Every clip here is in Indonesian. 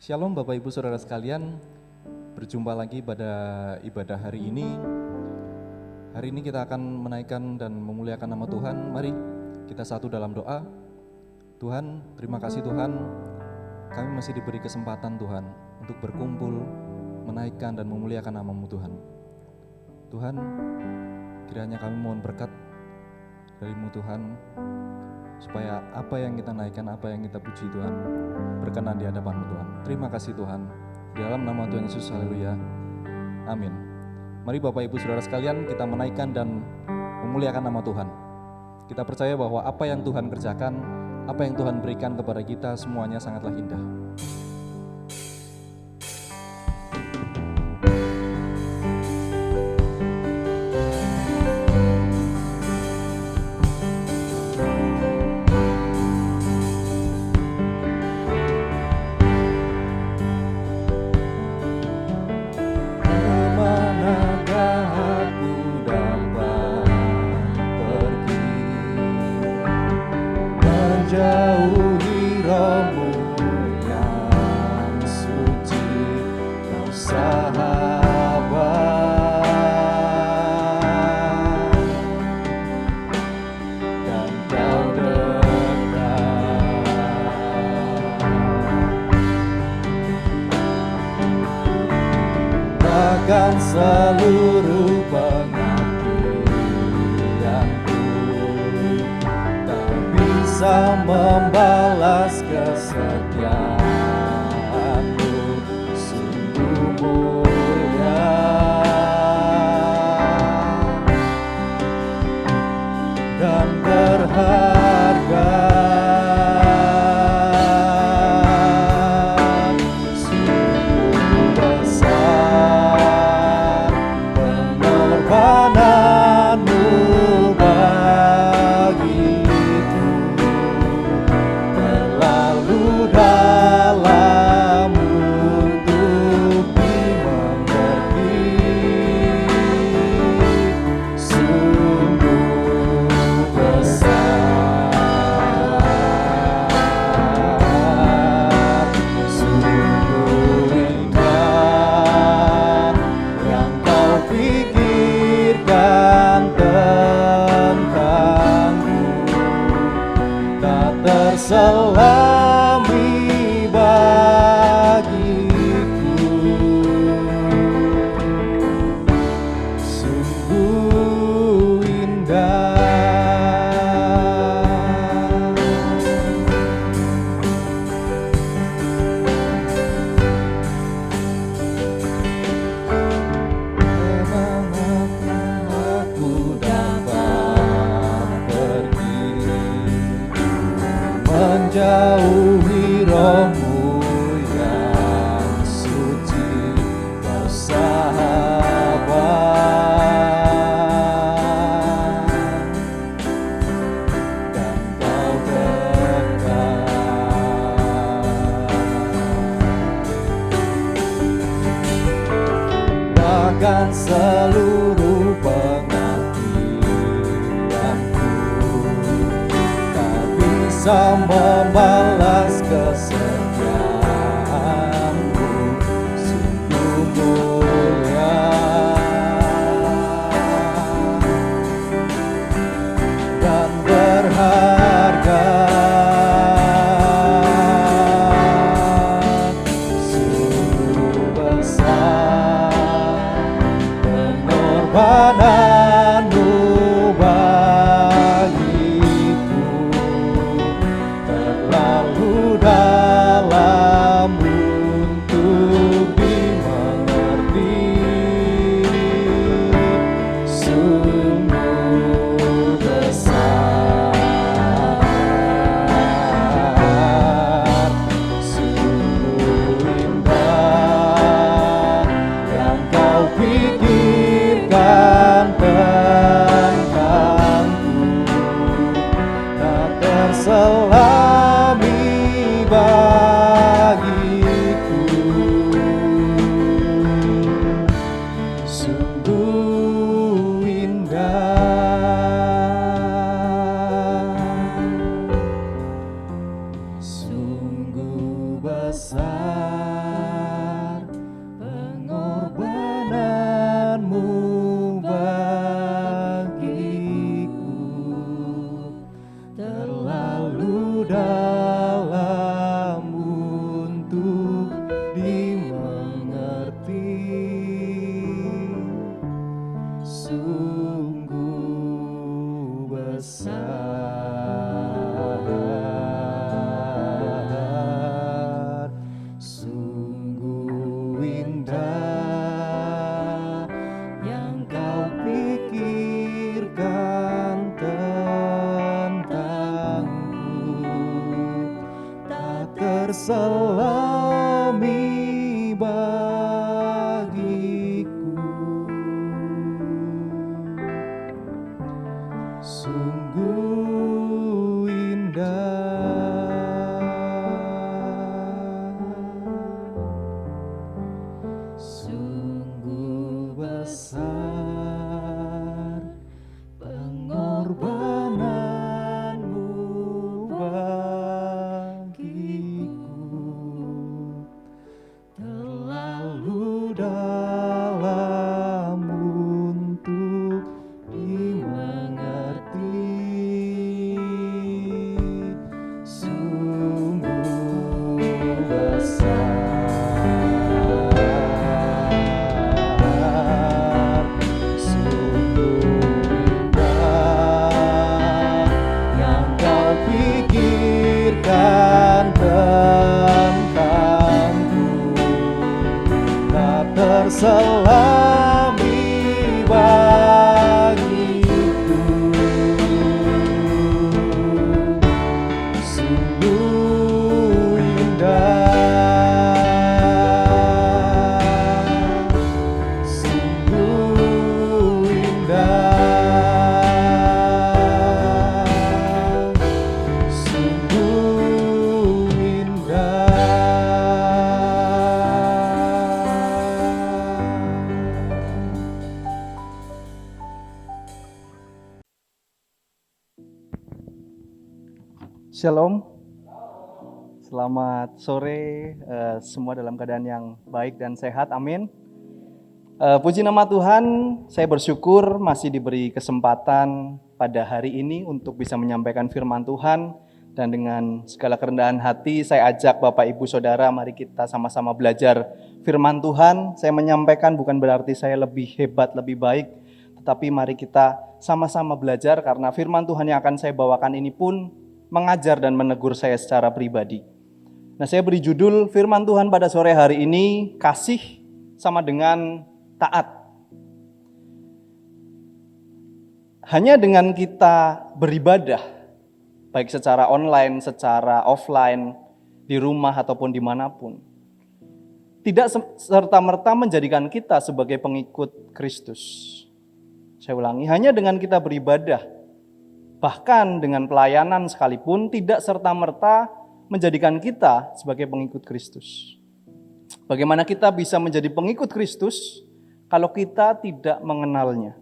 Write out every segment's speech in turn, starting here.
Shalom Bapak Ibu Saudara sekalian, berjumpa lagi pada ibadah hari ini. Hari ini kita akan menaikkan dan memuliakan nama Tuhan. Mari kita satu dalam doa. Tuhan, terima kasih Tuhan, kami masih diberi kesempatan Tuhan untuk berkumpul, menaikkan dan memuliakan nama-Mu Tuhan. Tuhan, kiranya kami mohon berkat dari-Mu Tuhan, supaya apa yang kita naikkan, apa yang kita puji Tuhan, berkenan di hadapan-Mu Tuhan. Terima kasih Tuhan, di dalam nama Tuhan Yesus, haleluya, amin. Mari Bapak Ibu Saudara sekalian, kita menaikkan dan memuliakan nama Tuhan. Kita percaya bahwa apa yang Tuhan kerjakan, apa yang Tuhan berikan kepada kita, semuanya sangatlah indah. Jauhi rohmu yang suci, kau sahabat, dan kau dekat. Bahkan seluruh bisa membalas kesetiaanmu, sungguh mulia dan berharga. Sungguh besar pengorbananmu dalam untuk dimengerti. Sungguh besar, sungguh indah yang kau pikirkan tentangku, tak terselami bagiku. Sungguh indah. Kemanakah aku dapat pergi, menjauhi rohmu yang suci, kau sahabat, dan kau dekat. Bahkan seluruh penantianku tak bisa membalas kesetiaanmu, sungguh mulia dan berharga. Sungguh besar pengorbananmu bagiku, terlalu dalam untuk dimengerti. Sungguh besar, sungguh indah yang kau pikirkan tentangku, tak terselami bagiku. Sungguh indah, sungguh besar. terselami bagiku. Sungguh indah, sungguh besar pengorbananmu bagiku, terlalu dalam untuk dimengerti. Sungguh besar, sungguh indah yang kau pikirkan tentangku, tak terselami bagiku. Sungguh indah, sungguh indah, sungguh indah. Shalom, selamat sore semua dalam keadaan yang baik dan sehat, amin. Puji nama Tuhan, saya bersyukur masih diberi kesempatan pada hari ini untuk bisa menyampaikan firman Tuhan. Dan dengan segala kerendahan hati saya ajak Bapak Ibu Saudara, mari kita sama-sama belajar firman Tuhan. Saya menyampaikan bukan berarti saya lebih hebat, lebih baik, tetapi mari kita sama-sama belajar karena firman Tuhan yang akan saya bawakan ini pun mengajar dan menegur saya secara pribadi. Nah, saya beri judul firman Tuhan pada sore hari ini, kasih sama dengan taat. Hanya dengan kita beribadah, baik secara online, secara offline, di rumah ataupun dimanapun, tidak serta-merta menjadikan kita sebagai pengikut Kristus. Saya ulangi, hanya dengan kita beribadah, bahkan dengan pelayanan sekalipun, tidak serta-merta menjadikan kita sebagai pengikut Kristus. Bagaimana kita bisa menjadi pengikut Kristus kalau kita tidak mengenalnya?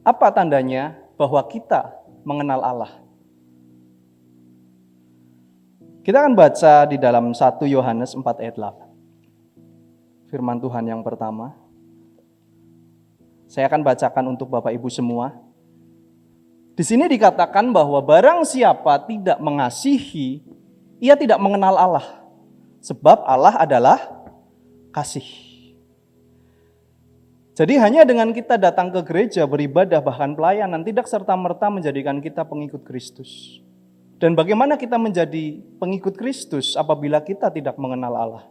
Apa tandanya bahwa kita mengenal Allah? Kita akan baca di dalam 1 Yohanes 4 ayat 8. Firman Tuhan yang pertama. Saya akan bacakan untuk Bapak Ibu semua. Di sini dikatakan bahwa barang siapa tidak mengasihi, ia tidak mengenal Allah. Sebab Allah adalah kasih. Jadi hanya dengan kita datang ke gereja, beribadah, bahkan pelayanan, tidak serta-merta menjadikan kita pengikut Kristus. Dan bagaimana kita menjadi pengikut Kristus apabila kita tidak mengenal Allah?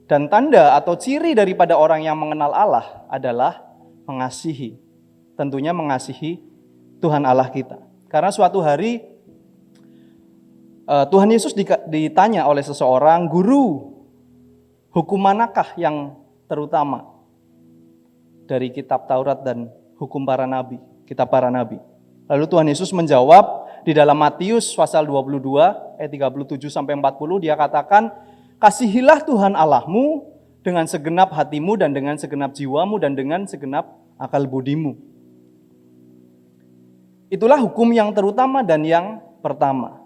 Dan tanda atau ciri daripada orang yang mengenal Allah adalah mengasihi. Tentunya mengasihi Tuhan Allah kita. Karena suatu hari Tuhan Yesus ditanya oleh seseorang, "Guru, hukum manakah yang terutama dari kitab Taurat dan hukum para nabi, kitab para nabi?" Lalu Tuhan Yesus menjawab di dalam Matius pasal 22 ayat 37 sampai 40, dia katakan, "Kasihilah Tuhan Allahmu dengan segenap hatimu dan dengan segenap jiwamu dan dengan segenap akal budimu." Itulah hukum yang terutama dan yang pertama.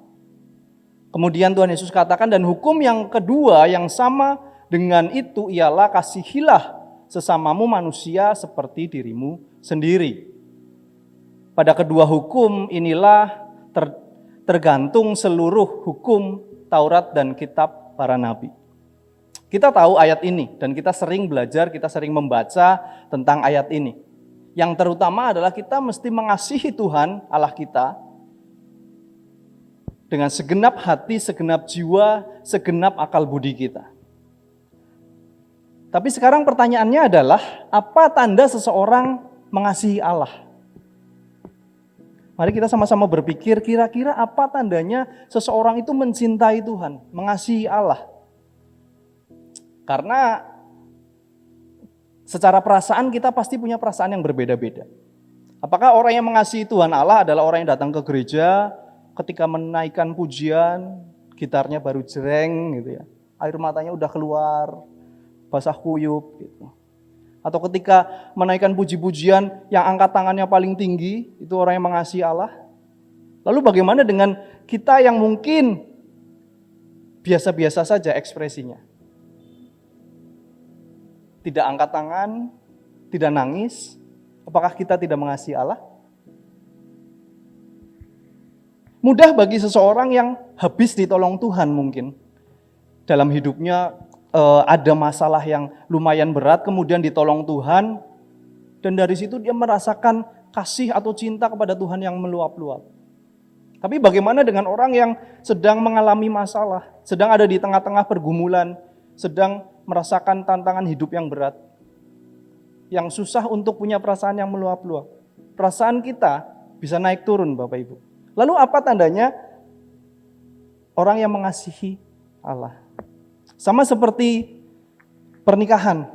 Kemudian Tuhan Yesus katakan, dan hukum yang kedua yang sama dengan itu ialah kasihilah sesamamu manusia seperti dirimu sendiri. Pada kedua hukum inilah tergantung seluruh hukum Taurat dan kitab para nabi. Kita tahu ayat ini dan kita sering belajar, kita sering membaca tentang ayat ini. Yang terutama adalah kita mesti mengasihi Tuhan Allah kita dengan segenap hati, segenap jiwa, segenap akal budi kita. Tapi sekarang pertanyaannya adalah, apa tanda seseorang mengasihi Allah? Mari kita sama-sama berpikir kira-kira apa tandanya seseorang itu mencintai Tuhan, mengasihi Allah. Karena secara perasaan kita pasti punya perasaan yang berbeda-beda. Apakah orang yang mengasihi Tuhan Allah adalah orang yang datang ke gereja, ketika menaikkan pujian, gitarnya baru jreng gitu ya, air matanya udah keluar, basah kuyup gitu. Atau ketika menaikkan puji-pujian yang angkat tangannya paling tinggi, itu orang yang mengasihi Allah. Lalu bagaimana dengan kita yang mungkin biasa-biasa saja ekspresinya? Tidak angkat tangan, tidak nangis, apakah kita tidak mengasihi Allah? Mudah bagi seseorang yang habis ditolong Tuhan mungkin. Dalam hidupnya ada masalah yang lumayan berat, kemudian ditolong Tuhan, dan dari situ dia merasakan kasih atau cinta kepada Tuhan yang meluap-luap. Tapi bagaimana dengan orang yang sedang mengalami masalah, sedang ada di tengah-tengah pergumulan, sedang merasakan tantangan hidup yang berat, yang susah untuk punya perasaan yang meluap-luap. Perasaan kita bisa naik turun, Bapak Ibu. Lalu apa tandanya orang yang mengasihi Allah? Sama seperti pernikahan.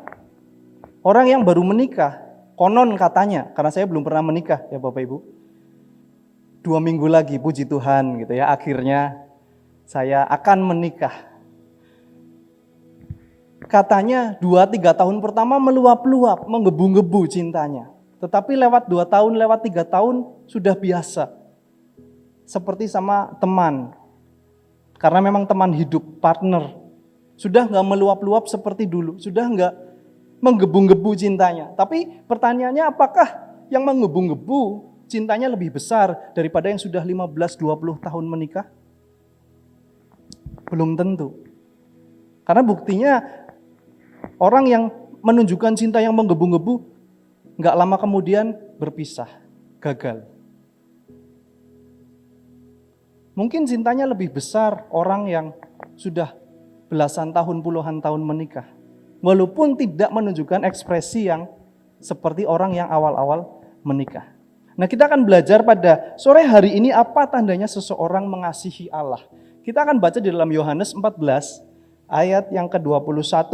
Orang yang baru menikah, konon katanya, karena saya belum pernah menikah ya Bapak Ibu. 2 minggu lagi, puji Tuhan gitu ya, akhirnya saya akan menikah. Katanya 2-3 tahun pertama meluap-luap, menggebu-gebu cintanya. Tetapi lewat 2 tahun, lewat 3 tahun sudah biasa. Seperti sama teman. Karena memang teman hidup, partner. Sudah nggak meluap-luap seperti dulu, sudah nggak menggebu-gebu cintanya. Tapi pertanyaannya, apakah yang menggebu-gebu cintanya lebih besar daripada yang sudah 15-20 tahun menikah? Belum tentu. Karena buktinya orang yang menunjukkan cinta yang menggebu-gebu nggak lama kemudian berpisah, gagal. Mungkin cintanya lebih besar orang yang sudah belasan tahun, puluhan tahun menikah. Walaupun tidak menunjukkan ekspresi yang seperti orang yang awal-awal menikah. Nah, kita akan belajar pada sore hari ini apa tandanya seseorang mengasihi Allah. Kita akan baca di dalam Yohanes 14 ayat yang ke-21.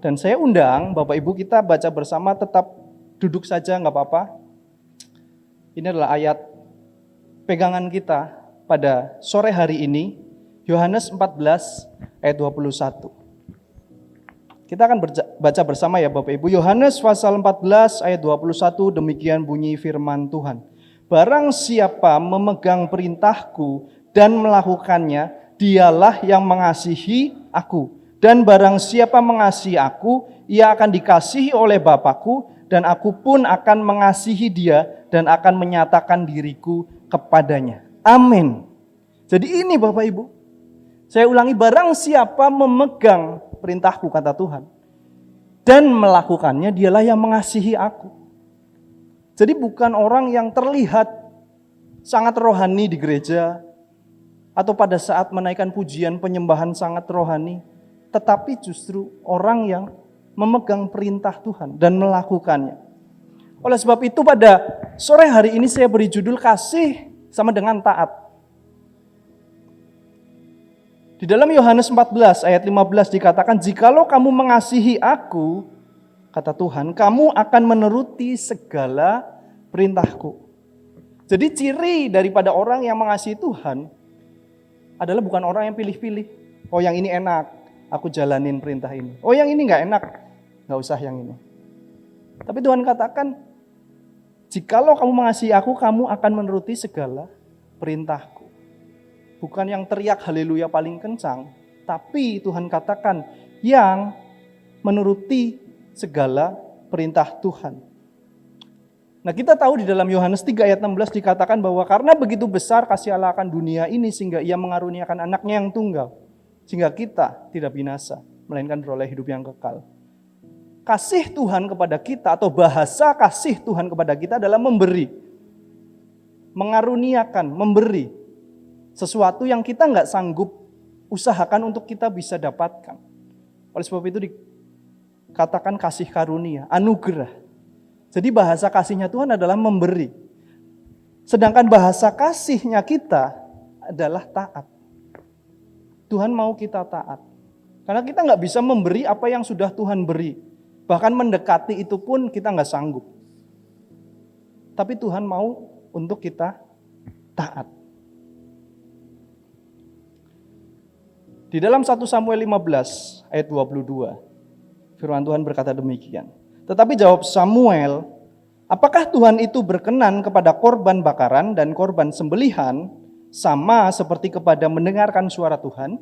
Dan saya undang Bapak Ibu kita baca bersama, tetap duduk saja nggak apa-apa. Ini adalah ayat pegangan kita pada sore hari ini. Yohanes 14 ayat 21. Kita akan baca bersama ya Bapak Ibu. Yohanes pasal 14 ayat 21, demikian bunyi firman Tuhan. Barang siapa memegang perintahku dan melakukannya, dialah yang mengasihi aku. Dan barang siapa mengasihi aku, ia akan dikasihi oleh Bapakku, dan aku pun akan mengasihi dia dan akan menyatakan diriku kepadanya. Amin. Jadi ini Bapak Ibu. Saya ulangi, barang siapa memegang perintahku, kata Tuhan, dan melakukannya, dialah yang mengasihi aku. Jadi bukan orang yang terlihat sangat rohani di gereja, atau pada saat menaikkan pujian penyembahan sangat rohani, tetapi justru orang yang memegang perintah Tuhan dan melakukannya. Oleh sebab itu pada sore hari ini saya beri judul kasih sama dengan taat. Di dalam Yohanes 14 ayat 15 dikatakan, jikalau kamu mengasihi aku, kata Tuhan, kamu akan menuruti segala perintahku. Jadi ciri daripada orang yang mengasihi Tuhan adalah bukan orang yang pilih-pilih. Oh yang ini enak, aku jalanin perintah ini. Oh yang ini gak enak, gak usah yang ini. Tapi Tuhan katakan, jikalau kamu mengasihi aku, kamu akan menuruti segala perintahku. Bukan yang teriak haleluya paling kencang, tapi Tuhan katakan yang menuruti segala perintah Tuhan. Nah kita tahu di dalam Yohanes 3 ayat 16 dikatakan bahwa karena begitu besar kasih Allah akan dunia ini sehingga ia mengaruniakan anaknya yang tunggal. Sehingga kita tidak binasa, melainkan beroleh hidup yang kekal. Kasih Tuhan kepada kita atau bahasa kasih Tuhan kepada kita adalah memberi. Mengaruniakan, memberi. Sesuatu yang kita nggak sanggup usahakan untuk kita bisa dapatkan. Oleh sebab itu dikatakan kasih karunia, anugerah. Jadi bahasa kasihnya Tuhan adalah memberi. Sedangkan bahasa kasihnya kita adalah taat. Tuhan mau kita taat. Karena kita nggak bisa memberi apa yang sudah Tuhan beri. Bahkan mendekati itu pun kita nggak sanggup. Tapi Tuhan mau untuk kita taat. Di dalam 1 Samuel 15 ayat 22, firman Tuhan berkata demikian. Tetapi jawab Samuel, apakah Tuhan itu berkenan kepada korban bakaran dan korban sembelihan sama seperti kepada mendengarkan suara Tuhan?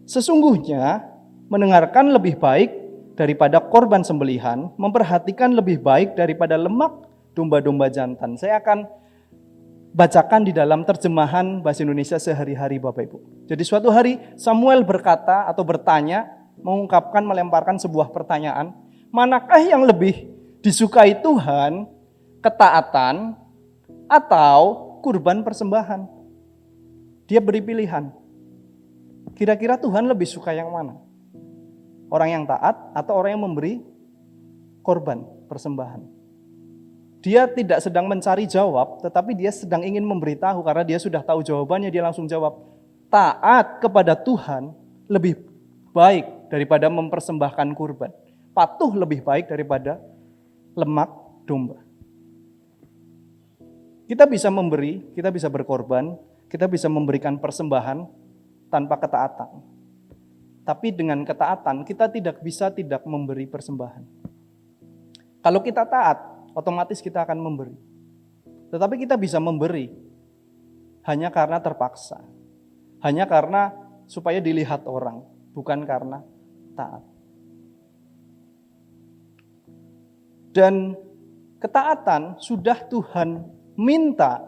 Sesungguhnya mendengarkan lebih baik daripada korban sembelihan, memperhatikan lebih baik daripada lemak domba-domba jantan. Saya akan bacakan di dalam terjemahan bahasa Indonesia sehari-hari Bapak Ibu. Jadi suatu hari Samuel berkata atau bertanya, mengungkapkan, melemparkan sebuah pertanyaan. Manakah yang lebih disukai Tuhan, ketaatan atau kurban persembahan? Dia beri pilihan. Kira-kira Tuhan lebih suka yang mana? Orang yang taat atau orang yang memberi korban persembahan? Dia tidak sedang mencari jawab, tetapi dia sedang ingin memberitahu karena dia sudah tahu jawabannya, dia langsung jawab. Taat kepada Tuhan lebih baik daripada mempersembahkan kurban. Patuh lebih baik daripada lemak domba. Kita bisa memberi, kita bisa berkorban, kita bisa memberikan persembahan tanpa ketaatan. Tapi dengan ketaatan kita tidak bisa tidak memberi persembahan. Kalau kita taat, otomatis kita akan memberi. Tetapi kita bisa memberi hanya karena terpaksa. Hanya karena supaya dilihat orang, bukan karena taat. Dan ketaatan sudah Tuhan minta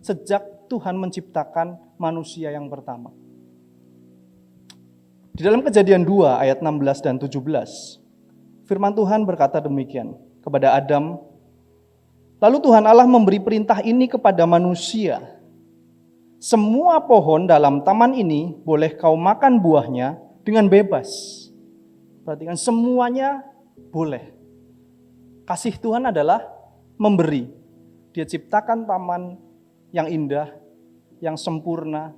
sejak Tuhan menciptakan manusia yang pertama. Di dalam Kejadian 2 ayat 16 dan 17, firman Tuhan berkata demikian kepada Adam. Lalu Tuhan Allah memberi perintah ini kepada manusia. Semua pohon dalam taman ini boleh kau makan buahnya dengan bebas. Perhatikan, semuanya boleh. Kasih Tuhan adalah memberi. Dia ciptakan taman yang indah, yang sempurna,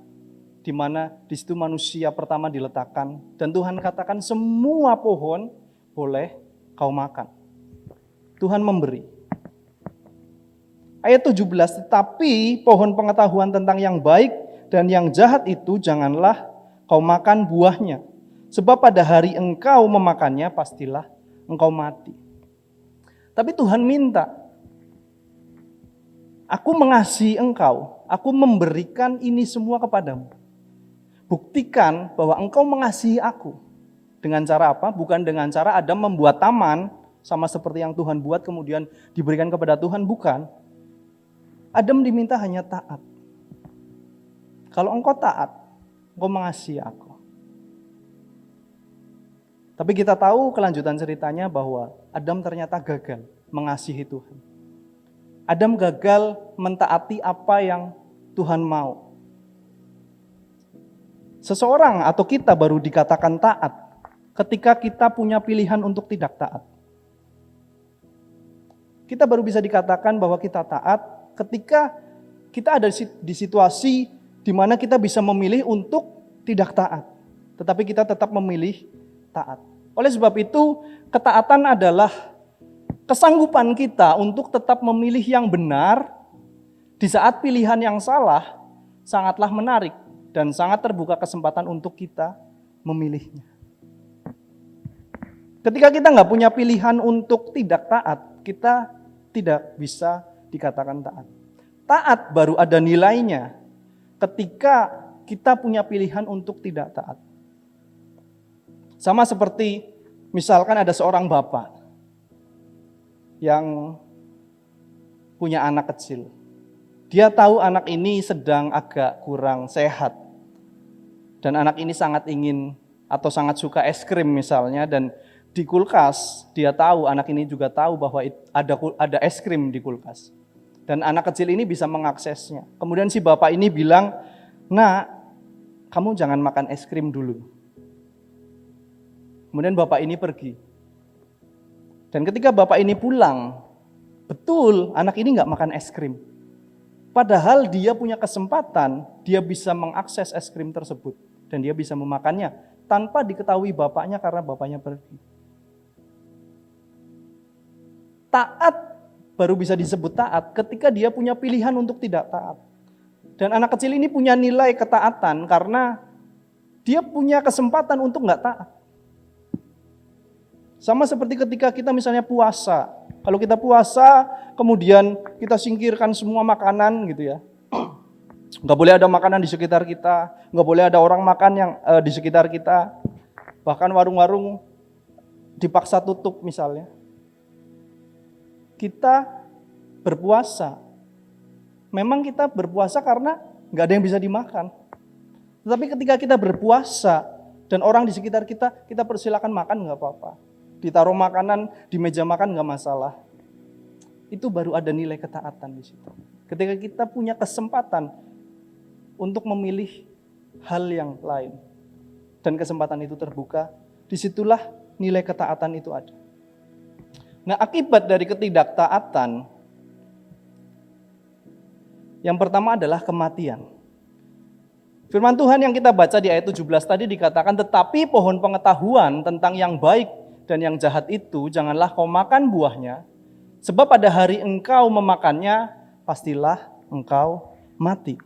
di mana di situ manusia pertama diletakkan. Dan Tuhan katakan semua pohon boleh kau makan. Tuhan memberi. Ayat 17, tetapi pohon pengetahuan tentang yang baik dan yang jahat itu janganlah kau makan buahnya. Sebab pada hari engkau memakannya pastilah engkau mati. Tapi Tuhan minta, aku mengasihi engkau, aku memberikan ini semua kepadamu. Buktikan bahwa engkau mengasihi aku. Dengan cara apa? Bukan dengan cara Adam membuat taman, sama seperti yang Tuhan buat kemudian diberikan kepada Tuhan, bukan. Adam diminta hanya taat. Kalau engkau taat, engkau mengasihi aku. Tapi kita tahu kelanjutan ceritanya bahwa Adam ternyata gagal mengasihi Tuhan. Adam gagal mentaati apa yang Tuhan mau. Seseorang atau kita baru dikatakan taat ketika kita punya pilihan untuk tidak taat. Kita baru bisa dikatakan bahwa kita taat ketika kita ada di situasi di mana kita bisa memilih untuk tidak taat. Tetapi kita tetap memilih taat. Oleh sebab itu, ketaatan adalah kesanggupan kita untuk tetap memilih yang benar di saat pilihan yang salah sangatlah menarik dan sangat terbuka kesempatan untuk kita memilihnya. Ketika kita nggak punya pilihan untuk tidak taat, kita tidak bisa dikatakan taat. Taat baru ada nilainya ketika kita punya pilihan untuk tidak taat. Sama seperti misalkan ada seorang bapak yang punya anak kecil. Dia tahu anak ini sedang agak kurang sehat. Dan anak ini sangat ingin atau sangat suka es krim misalnya, dan di kulkas dia tahu, anak ini juga tahu bahwa ada es krim di kulkas. Dan anak kecil ini bisa mengaksesnya. Kemudian si bapak ini bilang, "Nak, kamu jangan makan es krim dulu." Kemudian bapak ini pergi. Dan ketika bapak ini pulang, betul anak ini nggak makan es krim. Padahal dia punya kesempatan, dia bisa mengakses es krim tersebut. Dan dia bisa memakannya tanpa diketahui bapaknya karena bapaknya pergi. Taat baru bisa disebut taat ketika dia punya pilihan untuk tidak taat. Dan anak kecil ini punya nilai ketaatan karena dia punya kesempatan untuk nggak taat. Sama seperti ketika kita misalnya puasa. Kalau kita puasa, kemudian kita singkirkan semua makanan gitu ya. Nggak boleh ada makanan di sekitar kita, nggak boleh ada orang makan yang di sekitar kita. Bahkan warung-warung dipaksa tutup misalnya. Kita berpuasa. Memang kita berpuasa karena nggak ada yang bisa dimakan. Tetapi ketika kita berpuasa dan orang di sekitar kita, kita persilakan makan nggak apa-apa. Ditaruh makanan di meja makan nggak masalah. Itu baru ada nilai ketaatan di situ. Ketika kita punya kesempatan untuk memilih hal yang lain dan kesempatan itu terbuka, disitulah nilai ketaatan itu ada. Nah, akibat dari ketidaktaatan yang pertama adalah kematian. Firman Tuhan yang kita baca di ayat 17 tadi dikatakan, tetapi pohon pengetahuan tentang yang baik dan yang jahat itu janganlah kau makan buahnya, sebab pada hari engkau memakannya, pastilah engkau mati.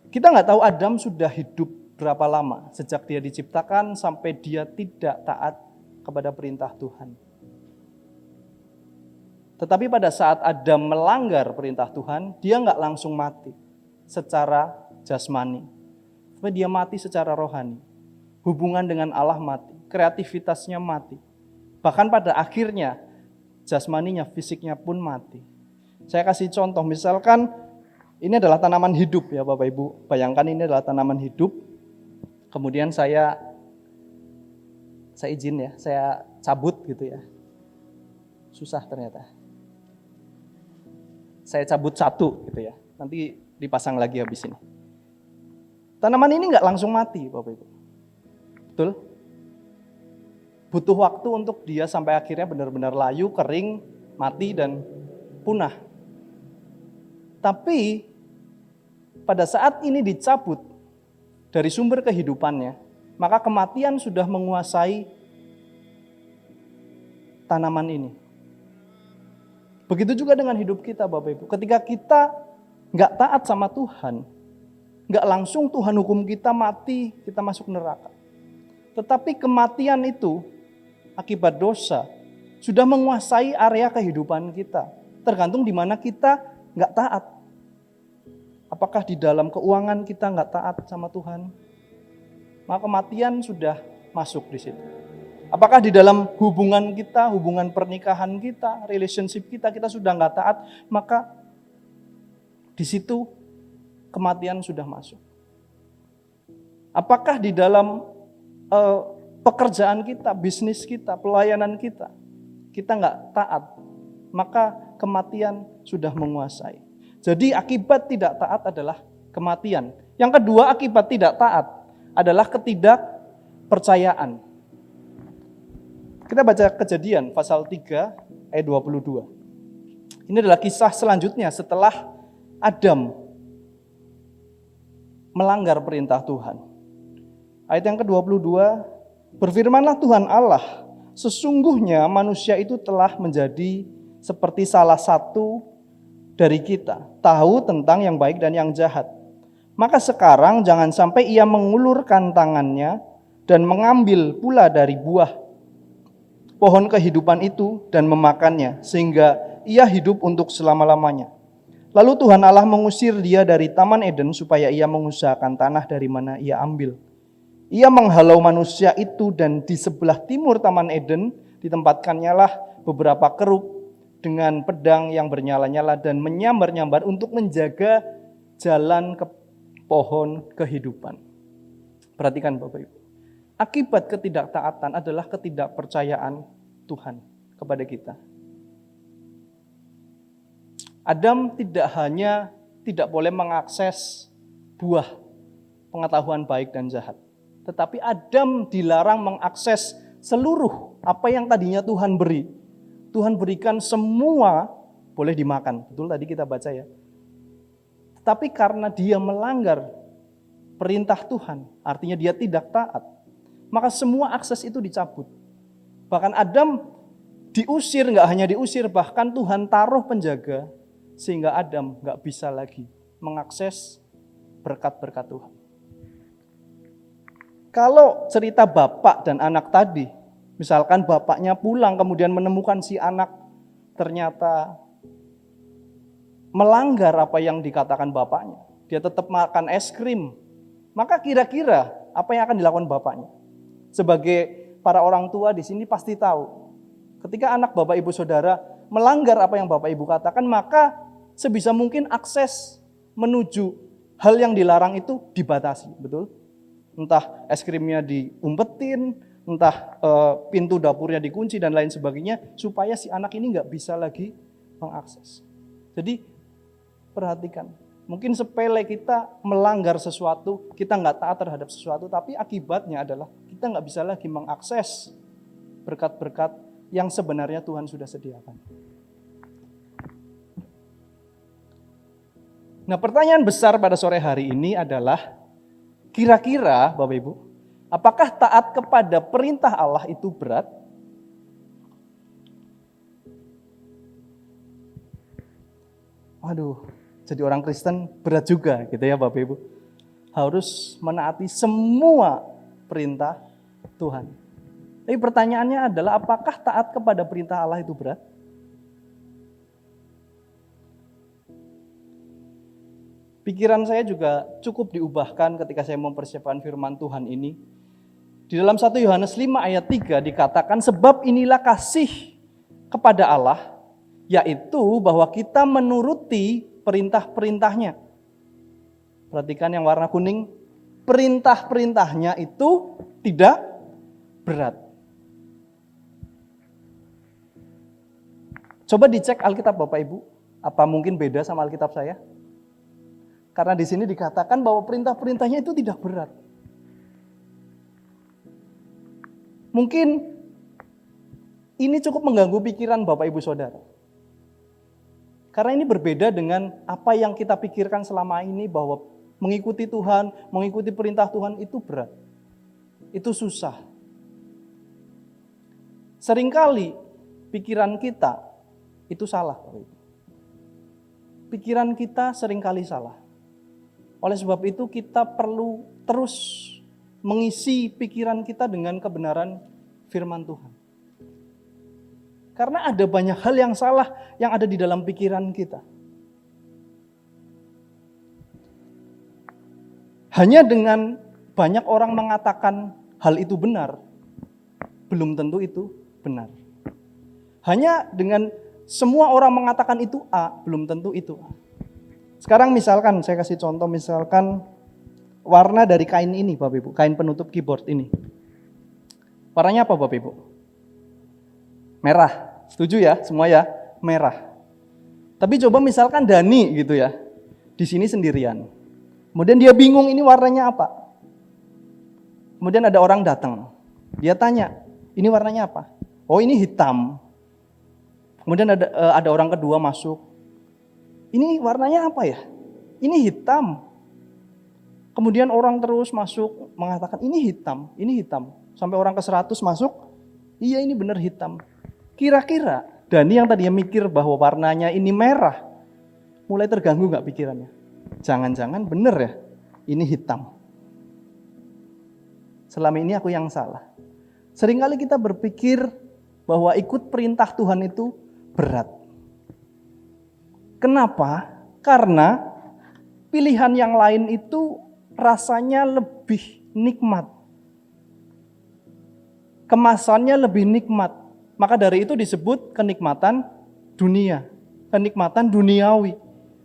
Kita nggak tahu Adam sudah hidup berapa lama sejak dia diciptakan sampai dia tidak taat kepada perintah Tuhan. Tetapi pada saat Adam melanggar perintah Tuhan, dia nggak langsung mati secara jasmani. Tapi dia mati secara rohani. Hubungan dengan Allah mati, kreativitasnya mati. Bahkan pada akhirnya jasmaninya, fisiknya pun mati. Saya kasih contoh, misalkan ini adalah tanaman hidup ya Bapak Ibu. Bayangkan ini adalah tanaman hidup. Kemudian saya izin ya, saya cabut gitu ya. Susah ternyata. Saya cabut satu gitu ya. Nanti dipasang lagi habis ini. Tanaman ini nggak langsung mati Bapak Ibu. Betul? Butuh waktu untuk dia sampai akhirnya benar-benar layu, kering, mati dan punah. Tapi pada saat ini dicabut dari sumber kehidupannya, maka kematian sudah menguasai tanaman ini. Begitu juga dengan hidup kita Bapak Ibu. Ketika kita nggak taat sama Tuhan, nggak langsung Tuhan hukum kita mati, kita masuk neraka. Tetapi kematian itu akibat dosa sudah menguasai area kehidupan kita. Tergantung di mana kita nggak taat. Apakah di dalam keuangan kita nggak taat sama Tuhan? Maka kematian sudah masuk di situ. Apakah di dalam hubungan kita, hubungan pernikahan kita, relationship kita sudah nggak taat, maka di situ kematian sudah masuk. Apakah di dalam pekerjaan kita, bisnis kita, pelayanan kita nggak taat, maka kematian sudah menguasai. Jadi akibat tidak taat adalah kematian. Yang kedua akibat tidak taat adalah ketidakpercayaan. Kita baca Kejadian pasal 3 ayat 22. Ini adalah kisah selanjutnya setelah Adam melanggar perintah Tuhan. Ayat yang ke-22, berfirmanlah Tuhan Allah, sesungguhnya manusia itu telah menjadi seperti salah satu dari kita, tahu tentang yang baik dan yang jahat. Maka sekarang jangan sampai ia mengulurkan tangannya dan mengambil pula dari buah pohon kehidupan itu dan memakannya, sehingga ia hidup untuk selama-lamanya. Lalu Tuhan Allah mengusir dia dari Taman Eden supaya ia mengusahakan tanah dari mana ia ambil. Ia menghalau manusia itu dan di sebelah timur Taman Eden ditempatkannya lah beberapa kerub dengan pedang yang bernyala-nyala dan menyambar-nyambar untuk menjaga jalan ke pohon kehidupan. Perhatikan Bapak Ibu. Akibat ketidaktaatan adalah ketidakpercayaan Tuhan kepada kita. Adam tidak hanya tidak boleh mengakses buah pengetahuan baik dan jahat, tetapi Adam dilarang mengakses seluruh apa yang tadinya Tuhan beri. Tuhan berikan semua boleh dimakan. Betul tadi kita baca ya. Tapi karena dia melanggar perintah Tuhan, artinya dia tidak taat, maka semua akses itu dicabut. Bahkan Adam diusir, nggak hanya diusir, bahkan Tuhan taruh penjaga, sehingga Adam nggak bisa lagi mengakses berkat-berkat Tuhan. Kalau cerita bapak dan anak tadi, misalkan bapaknya pulang kemudian menemukan si anak ternyata melanggar apa yang dikatakan bapaknya, dia tetap makan es krim, maka kira-kira apa yang akan dilakukan bapaknya? Sebagai para orang tua di sini pasti tahu, ketika anak bapak ibu saudara melanggar apa yang bapak ibu katakan, maka sebisa mungkin akses menuju hal yang dilarang itu dibatasi, betul? Entah es krimnya diumpetin, entah pintu dapurnya dikunci dan lain sebagainya, supaya si anak ini nggak bisa lagi mengakses. Jadi perhatikan, mungkin sepele kita melanggar sesuatu, kita nggak taat terhadap sesuatu, tapi akibatnya adalah kita nggak bisa lagi mengakses berkat-berkat yang sebenarnya Tuhan sudah sediakan. Nah, pertanyaan besar pada sore hari ini adalah, kira-kira Bapak Ibu, apakah taat kepada perintah Allah itu berat? Waduh, jadi orang Kristen berat juga gitu ya Bapak Ibu. Harus menaati semua perintah Tuhan. Tapi pertanyaannya adalah, apakah taat kepada perintah Allah itu berat? Pikiran saya juga cukup diubahkan ketika saya mempersiapkan firman Tuhan ini. Di dalam 1 Yohanes 5 ayat 3 dikatakan, sebab inilah kasih kepada Allah, yaitu bahwa kita menuruti perintah-perintahnya. Perhatikan yang warna kuning, perintah-perintahnya itu tidak berat. Coba dicek Alkitab Bapak Ibu, apa mungkin beda sama Alkitab saya? Karena di sini dikatakan bahwa perintah-perintahnya itu tidak berat. Mungkin ini cukup mengganggu pikiran Bapak Ibu Saudara. Karena ini berbeda dengan apa yang kita pikirkan selama ini, bahwa mengikuti Tuhan, mengikuti perintah Tuhan itu berat. Itu susah. Seringkali pikiran kita itu salah. Pikiran kita seringkali salah. Oleh sebab itu kita perlu terus mengisi pikiran kita dengan kebenaran firman Tuhan. Karena ada banyak hal yang salah yang ada di dalam pikiran kita. Hanya dengan banyak orang mengatakan hal itu benar, belum tentu itu benar. Hanya dengan semua orang mengatakan itu A, belum tentu itu A. Sekarang misalkan, saya kasih contoh, misalkan warna dari kain ini Bapak Ibu, kain penutup keyboard ini. Warnanya apa Bapak Ibu? Merah. Setuju ya, semua ya? Merah. Tapi coba misalkan Dani gitu ya, di sini sendirian. Kemudian dia bingung ini warnanya apa. Kemudian ada orang datang, dia tanya, ini warnanya apa? Oh ini hitam. Kemudian ada orang kedua masuk, ini warnanya apa ya? Ini hitam. Kemudian orang terus masuk mengatakan ini hitam, ini hitam. Sampai orang ke-100 masuk, iya ini benar hitam. Kira-kira Dani yang tadinya mikir bahwa warnanya ini merah, mulai terganggu gak pikirannya? Jangan-jangan benar ya, ini hitam. Selama ini aku yang salah. Seringkali kita berpikir bahwa ikut perintah Tuhan itu berat. Kenapa? Karena pilihan yang lain itu rasanya lebih nikmat. Kemasannya lebih nikmat. Maka dari itu disebut kenikmatan dunia. Kenikmatan duniawi.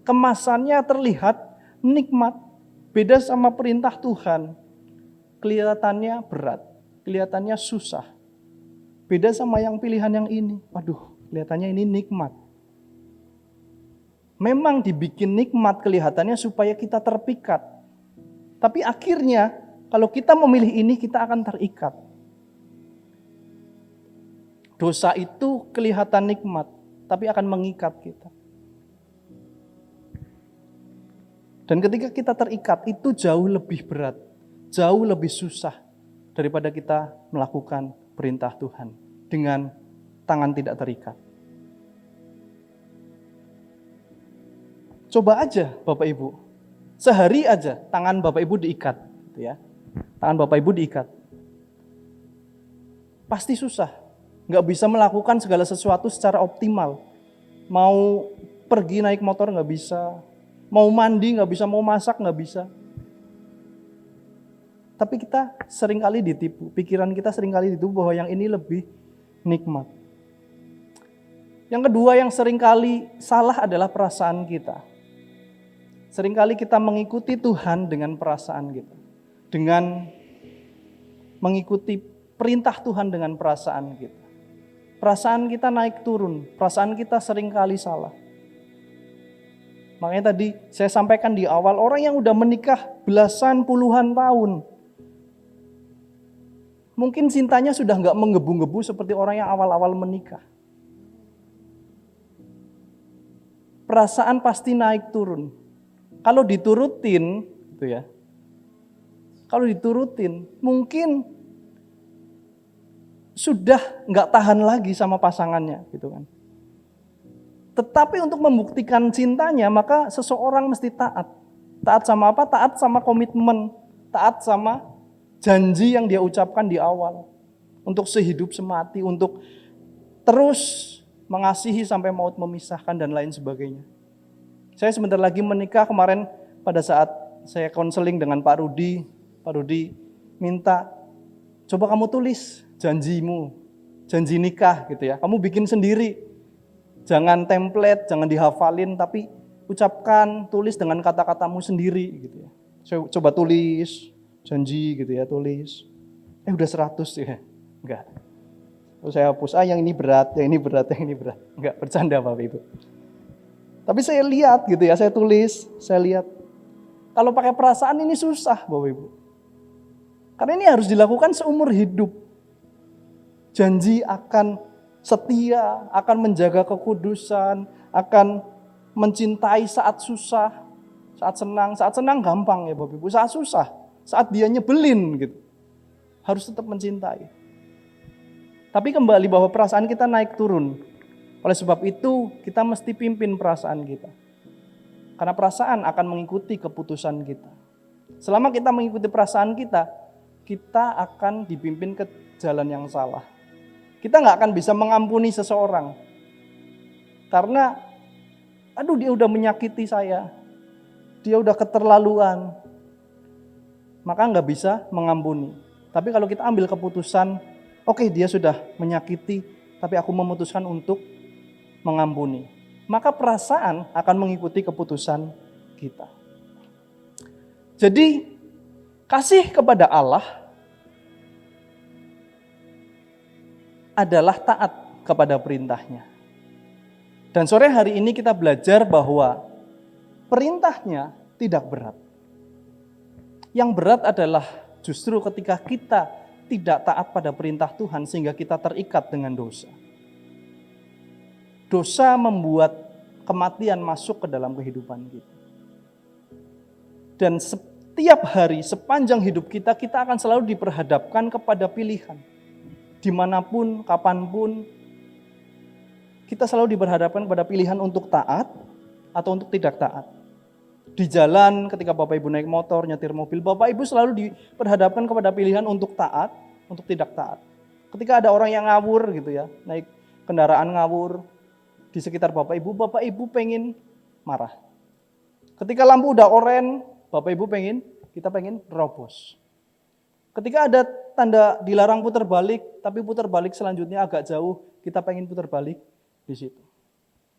Kemasannya terlihat nikmat. Beda sama perintah Tuhan. Kelihatannya berat. Kelihatannya susah. Beda sama yang pilihan yang ini. Waduh, kelihatannya ini nikmat. Memang dibikin nikmat kelihatannya supaya kita terpikat. Tapi akhirnya kalau kita memilih ini kita akan terikat. Dosa itu kelihatan nikmat, tapi akan mengikat kita. Dan ketika kita terikat, itu jauh lebih berat, jauh lebih susah daripada kita melakukan perintah Tuhan dengan tangan tidak terikat. Coba aja Bapak Ibu, sehari aja tangan Bapak Ibu diikat, gitu ya. Tangan Bapak Ibu diikat. Pasti susah, nggak bisa melakukan segala sesuatu secara optimal. Mau pergi naik motor nggak bisa, mau mandi nggak bisa, mau masak nggak bisa. Tapi kita seringkali ditipu, pikiran kita seringkali ditipu bahwa yang ini lebih nikmat. Yang kedua yang seringkali salah adalah perasaan kita. Seringkali kita mengikuti Tuhan dengan perasaan kita. Dengan mengikuti perintah Tuhan dengan perasaan kita. Perasaan kita naik turun, perasaan kita seringkali salah. Makanya tadi saya sampaikan di awal, orang yang udah menikah belasan puluhan tahun, mungkin cintanya sudah nggak menggebu-gebu seperti orang yang awal-awal menikah. Perasaan pasti naik turun. Kalau diturutin, gitu ya. Kalau diturutin, mungkin sudah nggak tahan lagi sama pasangannya, gitu kan. Tetapi untuk membuktikan cintanya, maka seseorang mesti taat. Taat sama apa? Taat sama komitmen, taat sama janji yang dia ucapkan di awal. Untuk sehidup semati, untuk terus mengasihi sampai maut memisahkan dan lain sebagainya. Saya sebentar lagi menikah kemarin pada saat saya konseling dengan Pak Rudi minta, coba kamu tulis janjimu, janji nikah gitu ya. Kamu bikin sendiri, jangan template, jangan dihafalin, tapi ucapkan, tulis dengan kata-katamu sendiri gitu ya. Saya coba tulis janji gitu ya, tulis. Udah 100 ya, enggak. Terus saya hapus, yang ini berat, yang ini berat, yang ini berat. Enggak, bercanda Bapak Ibu. Tapi saya lihat gitu ya, saya tulis, saya lihat. Kalau pakai perasaan ini susah Bapak Ibu. Karena ini harus dilakukan seumur hidup. Janji akan setia, akan menjaga kekudusan, akan mencintai saat susah, saat senang gampang ya Bapak Ibu. Saat susah, saat dia nyebelin gitu, harus tetap mencintai. Tapi kembali bahwa perasaan kita naik turun. Oleh sebab itu, kita mesti pimpin perasaan kita. Karena perasaan akan mengikuti keputusan kita. Selama kita mengikuti perasaan kita, kita akan dipimpin ke jalan yang salah. Kita nggak akan bisa mengampuni seseorang. Karena, dia udah menyakiti saya. Dia udah keterlaluan. Maka nggak bisa mengampuni. Tapi kalau kita ambil keputusan, oke, dia sudah menyakiti, tapi aku memutuskan untuk mengampuni. Maka perasaan akan mengikuti keputusan kita. Jadi, kasih kepada Allah adalah taat kepada perintahnya. Dan sore hari ini kita belajar bahwa perintahnya tidak berat. Yang berat adalah justru ketika kita tidak taat pada perintah Tuhan sehingga kita terikat dengan dosa. Dosa membuat kematian masuk ke dalam kehidupan kita. Dan setiap hari sepanjang hidup kita akan selalu diperhadapkan kepada pilihan. Dimanapun, kapanpun, kita selalu diperhadapkan pada pilihan untuk taat atau untuk tidak taat. Di jalan ketika Bapak Ibu naik motor, nyetir mobil, Bapak Ibu selalu diperhadapkan kepada pilihan untuk taat, untuk tidak taat. Ketika ada orang yang ngawur gitu ya, naik kendaraan ngawur di sekitar Bapak Ibu pengen marah. Ketika lampu udah oren, Bapak Ibu kita pengen terobos. Ketika ada tanda dilarang putar balik, tapi putar balik selanjutnya agak jauh, kita pengen putar balik di situ.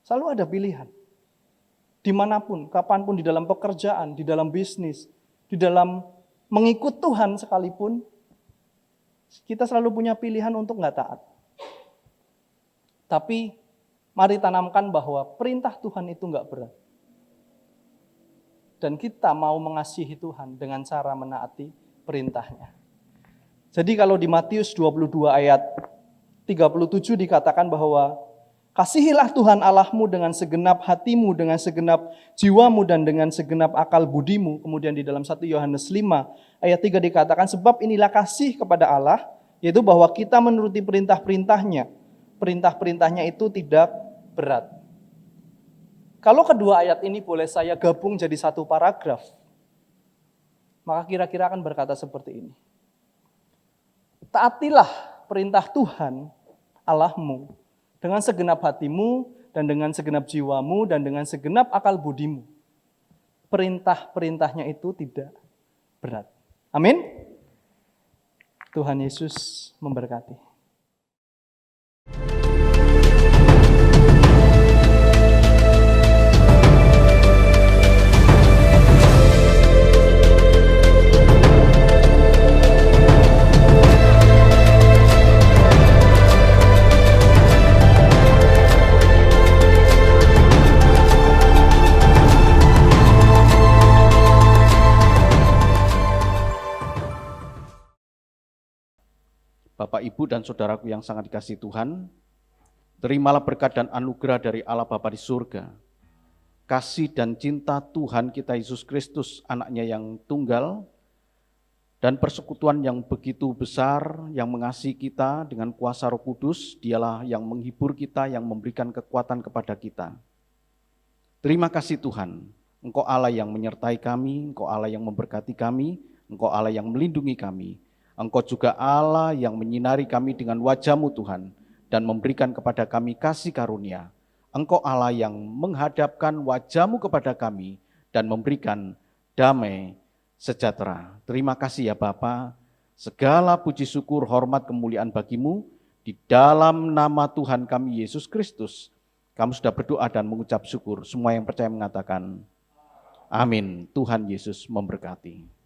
Selalu ada pilihan. Dimanapun, kapanpun, di dalam pekerjaan, di dalam bisnis, di dalam mengikut Tuhan sekalipun, kita selalu punya pilihan untuk nggak taat. Tapi mari tanamkan bahwa perintah Tuhan itu nggak berat. Dan kita mau mengasihi Tuhan dengan cara menaati perintahnya. Jadi kalau di Matius 22 ayat 37 dikatakan bahwa Kasihilah Tuhan Allahmu dengan segenap hatimu, dengan segenap jiwamu, dan dengan segenap akal budimu. Kemudian di dalam 1 Yohanes 5 ayat 3 dikatakan, sebab inilah kasih kepada Allah, yaitu bahwa kita menuruti perintah-perintahnya. Perintah-perintahnya itu tidak berat. Kalau kedua ayat ini boleh saya gabung jadi satu paragraf, maka kira-kira akan berkata seperti ini. Taatilah perintah Tuhan Allahmu dengan segenap hatimu, dan dengan segenap jiwamu, dan dengan segenap akal budimu. Perintah-perintahnya itu tidak berat. Amin. Tuhan Yesus memberkati. Bapak, Ibu, dan saudaraku yang sangat dikasihi Tuhan, terimalah berkat dan anugerah dari Allah Bapa di surga. Kasih dan cinta Tuhan kita Yesus Kristus, anaknya yang tunggal, dan persekutuan yang begitu besar, yang mengasihi kita dengan kuasa Roh Kudus, dialah yang menghibur kita, yang memberikan kekuatan kepada kita. Terima kasih Tuhan, Engkau Allah yang menyertai kami, Engkau Allah yang memberkati kami, Engkau Allah yang melindungi kami. Engkau juga Allah yang menyinari kami dengan wajah-Mu Tuhan, dan memberikan kepada kami kasih karunia. Engkau Allah yang menghadapkan wajah-Mu kepada kami, dan memberikan damai sejahtera. Terima kasih ya Bapa. Segala puji syukur, hormat, kemuliaan bagi-Mu, di dalam nama Tuhan kami Yesus Kristus. Kami sudah berdoa dan mengucap syukur. Semua yang percaya mengatakan, amin. Tuhan Yesus memberkati.